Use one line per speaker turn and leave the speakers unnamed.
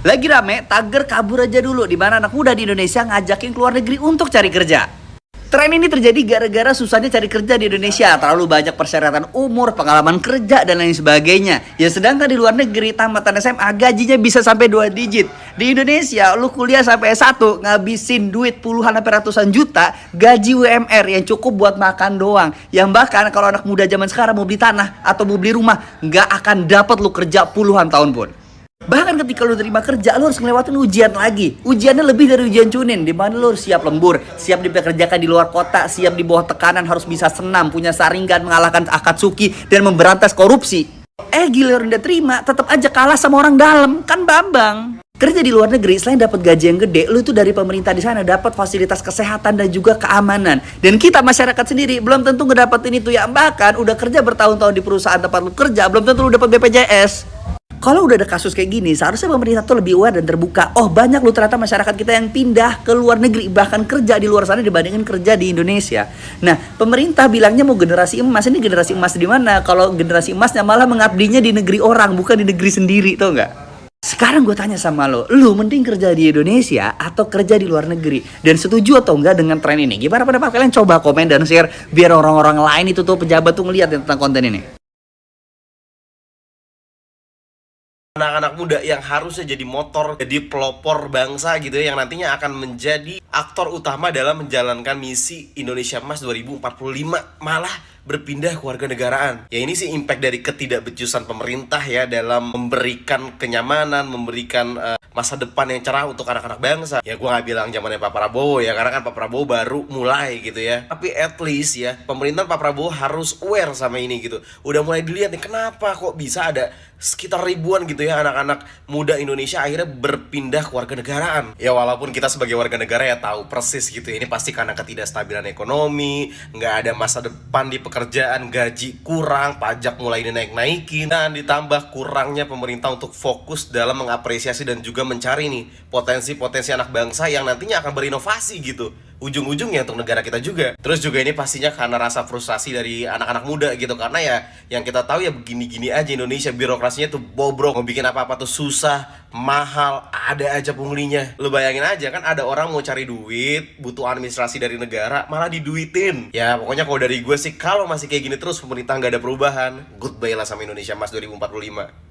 Lagi rame, tagar kabur aja dulu, di mana anak muda di Indonesia ngajakin keluar negeri untuk cari kerja. Tren ini terjadi gara-gara susahnya cari kerja di Indonesia, terlalu banyak persyaratan umur, pengalaman kerja, dan lain sebagainya. Ya sedangkan di luar negeri, tamatan SMA gajinya bisa sampai 2 digit. Di Indonesia, lu kuliah sampai S1, ngabisin duit puluhan sampai ratusan juta, gaji UMR yang cukup buat makan doang. Yang bahkan kalau anak muda zaman sekarang mau beli tanah atau mau beli rumah, nggak akan dapat lu kerja puluhan tahun pun. Bahkan ketika lu terima kerja, lu harus ngelewatin ujian lagi. Ujiannya lebih dari ujian cunin, di mana lu harus siap lembur, siap dipekerjakan di luar kota, siap di bawah tekanan, harus bisa senam, punya saringan, mengalahkan Akatsuki, dan memberantas korupsi. Giliran udah terima, tetap aja kalah sama orang dalam, kan Bambang. Kerja di luar negeri, selain dapat gaji yang gede, lu tuh dari pemerintah di sana dapat fasilitas kesehatan dan juga keamanan. Dan kita masyarakat sendiri belum tentu ngedapetin itu, ya. Bahkan udah kerja bertahun-tahun di perusahaan tempat lu kerja, belum tentu lu dapat BPJS. Kalau udah ada kasus kayak gini, seharusnya pemerintah tuh lebih aware dan terbuka. Oh, banyak lu ternyata masyarakat kita yang pindah ke luar negeri, bahkan kerja di luar sana dibandingin kerja di Indonesia. Nah, pemerintah bilangnya mau generasi emas. Ini generasi emas di mana? Kalau generasi emasnya malah mengabdinya di negeri orang, bukan di negeri sendiri, tau nggak? Sekarang gue tanya sama lu mending kerja di Indonesia atau kerja di luar negeri? Dan setuju atau enggak dengan tren ini? Gimana pendapat kalian? Coba komen dan share biar orang-orang lain itu tuh pejabat tuh ngeliat tentang konten ini.
Anak-anak muda yang harusnya jadi motor, jadi pelopor bangsa gitu ya, yang nantinya akan menjadi aktor utama dalam menjalankan misi Indonesia Emas 2045, malah berpindah ke warganegaraan. Ya ini sih impact dari ketidakbecusan pemerintah ya dalam memberikan kenyamanan, memberikan masa depan yang cerah untuk anak-anak bangsa. Ya gue gak bilang zamannya Pak Prabowo ya, karena kan Pak Prabowo baru mulai gitu ya. Tapi at least ya, pemerintahan Pak Prabowo harus aware sama ini gitu. Udah mulai dilihat nih, kenapa kok bisa ada sekitar ribuan gitu ya anak-anak muda Indonesia akhirnya berpindah ke warganegaraan. Ya walaupun kita sebagai warga negara ya tahu persis gitu ya, ini pasti karena ketidakstabilan ekonomi, nggak ada masa depan di pekerjaan, gaji kurang, pajak mulai dinaik-naikin, dan ditambah kurangnya pemerintah untuk fokus dalam mengapresiasi dan juga mencari nih potensi-potensi anak bangsa yang nantinya akan berinovasi gitu, ujung-ujungnya untuk negara kita juga. Terus juga ini pastinya karena rasa frustasi dari anak-anak muda gitu, karena ya yang kita tahu ya begini-gini aja Indonesia, birokrasinya tuh bobrok, mau bikin apa-apa tuh susah, mahal, ada aja punglinya. Lu bayangin aja kan, ada orang mau cari duit, butuh administrasi dari negara, malah diduitin. Ya pokoknya kalau dari gue sih, kalau masih kayak gini terus pemerintah nggak ada perubahan, goodbye lah sama Indonesia Mas 2045.